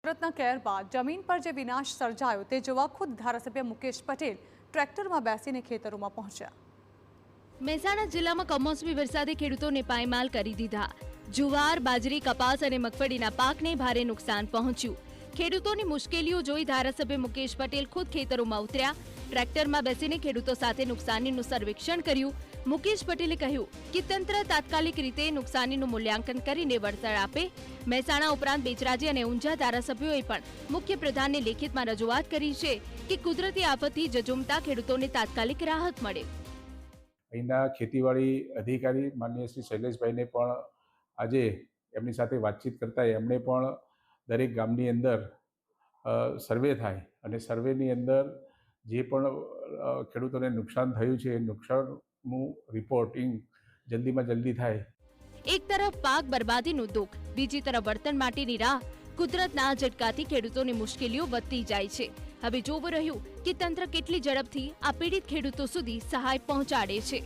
સુરતના કેર બાદ જમીન પર જે વિનાશ સર્જાયો તે જોવા ખુદ ધારાસભ્ય મુકેશ પટેલ ટ્રેક્ટરમાં બેસીને ખેતરોમાં પહોંચ્યા। મહેસાણા જિલ્લામાં કમોસમી વરસાદે ખેડૂતોને પાયમાલ કરી દીધા। જુવાર, બાજરી, કપાસ અને મગફળીના પાકને ભારે નુકસાન પહોંચ્યું। ખેડૂતોની મુશ્કેલીઓ જોઈ ધારાસભ્ય મુકેશ પટેલ ખુદ ખેતરોમાં ઉતર્યા। ટ્રેક્ટરમાં બેસીને ખેડૂતો સાથે નુકસાનીનું સર્વેક્ષણ કર્યું। મુકેશ પટેલે કહ્યું કે તંત્ર તાત્કાલિક રીતે નુકસાનીનું મૂલ્યાંકન કરીને વળતર આપે। મહેસાણા ઉપરાંત બેચરાજી અને ઊંઝા ધારાસભ્યોએ પણ મુખ્ય પ્રધાનને લેખિતમાં રજૂઆત કરી છે કે કુદરતી આફતથી ઝઝૂમતા ખેડૂતોને તાત્કાલિક રાહત મળે। અહીંના ખેતીવાડી અધિકારી માનનીય શ્રી શૈલેષભાઈને પણ આજે એમની સાથે વાતચીત કરતા એમણે પણ દરેક ગામની અંદર સર્વે થાય અને સર્વેની અંદર જે પણ ખેડૂતોને નુકસાન થયું છે એ નુકસાનનું રિપોર્ટિંગ જલ્દીમાં જલ્દી થાય। એક તરફ પાક બરબાદીનું દુઃખ, બીજી તરફ વર્તન માટેની રાહ। કુદરતના ઝટકાથી ખેડૂતોની મુશ્કેલીઓ વધતી જાય છે। હવે જોવું રહ્યું કે તંત્ર કેટલી ઝડપથી આ પીડિત ખેડૂતો સુધી સહાય પહોંચાડે છે।